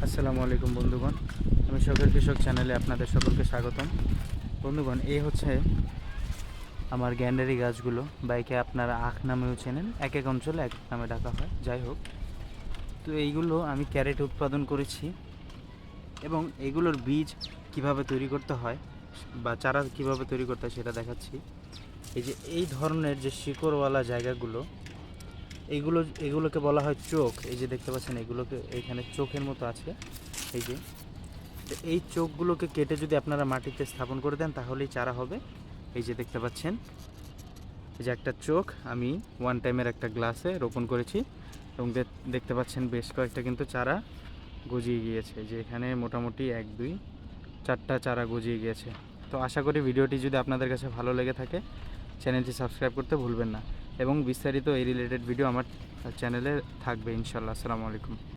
আসসালামু আলাইকুম বন্ধুগণ, আমি শখের কৃষক চ্যানেলে আপনাদের সকলকে স্বাগতম। বন্ধুগণ, এই হচ্ছে আমার গ্যান্ডারি গাছগুলো, বাইকে আপনারা আখ নামেও চেনেন, এক এক অঞ্চলে এক এক নামে ডাকা হয়। যাই হোক, তো এইগুলো আমি ক্যারেটে উৎপাদন করেছি এবং এইগুলোর বীজ কিভাবে তৈরি করতে হয় বা চারা কিভাবে তৈরি করতে হয় সেটা দেখাচ্ছি। এই যে এই ধরনের যে শিকড়ওয়ালা জায়গাগুলো, এগুলোকে বলা হয় চোখ। এই যে দেখতে পাচ্ছেন, এগুলোকে এখানে চোখের মতো আছে। এই যে তো এই চোখগুলোকে কেটে যদি আপনারা মাটিতে স্থাপন করে দেন তাহলেই চারা হবে। এই যে দেখতে পাচ্ছেন, এই যে একটা চোখ আমি ওয়ান টাইমের একটা গ্লাসে রোপণ করেছি এবং দেখতে পাচ্ছেন বেশ কয়েকটা কিন্তু চারা গজিয়ে গিয়েছে। যে এখানে মোটামুটি 1 2 4টা চারা গজিয়ে গিয়েছে। তো আশা করি ভিডিওটি যদি আপনাদের কাছে ভালো লেগে থাকে চ্যানেলটি সাবস্ক্রাইব করতে ভুলবেন না এবং বিস্তারিত এই রিলেটেড ভিডিও আমার চ্যানেলে থাকবে ইনশাল্লাহ। আসসালামু আলাইকুম।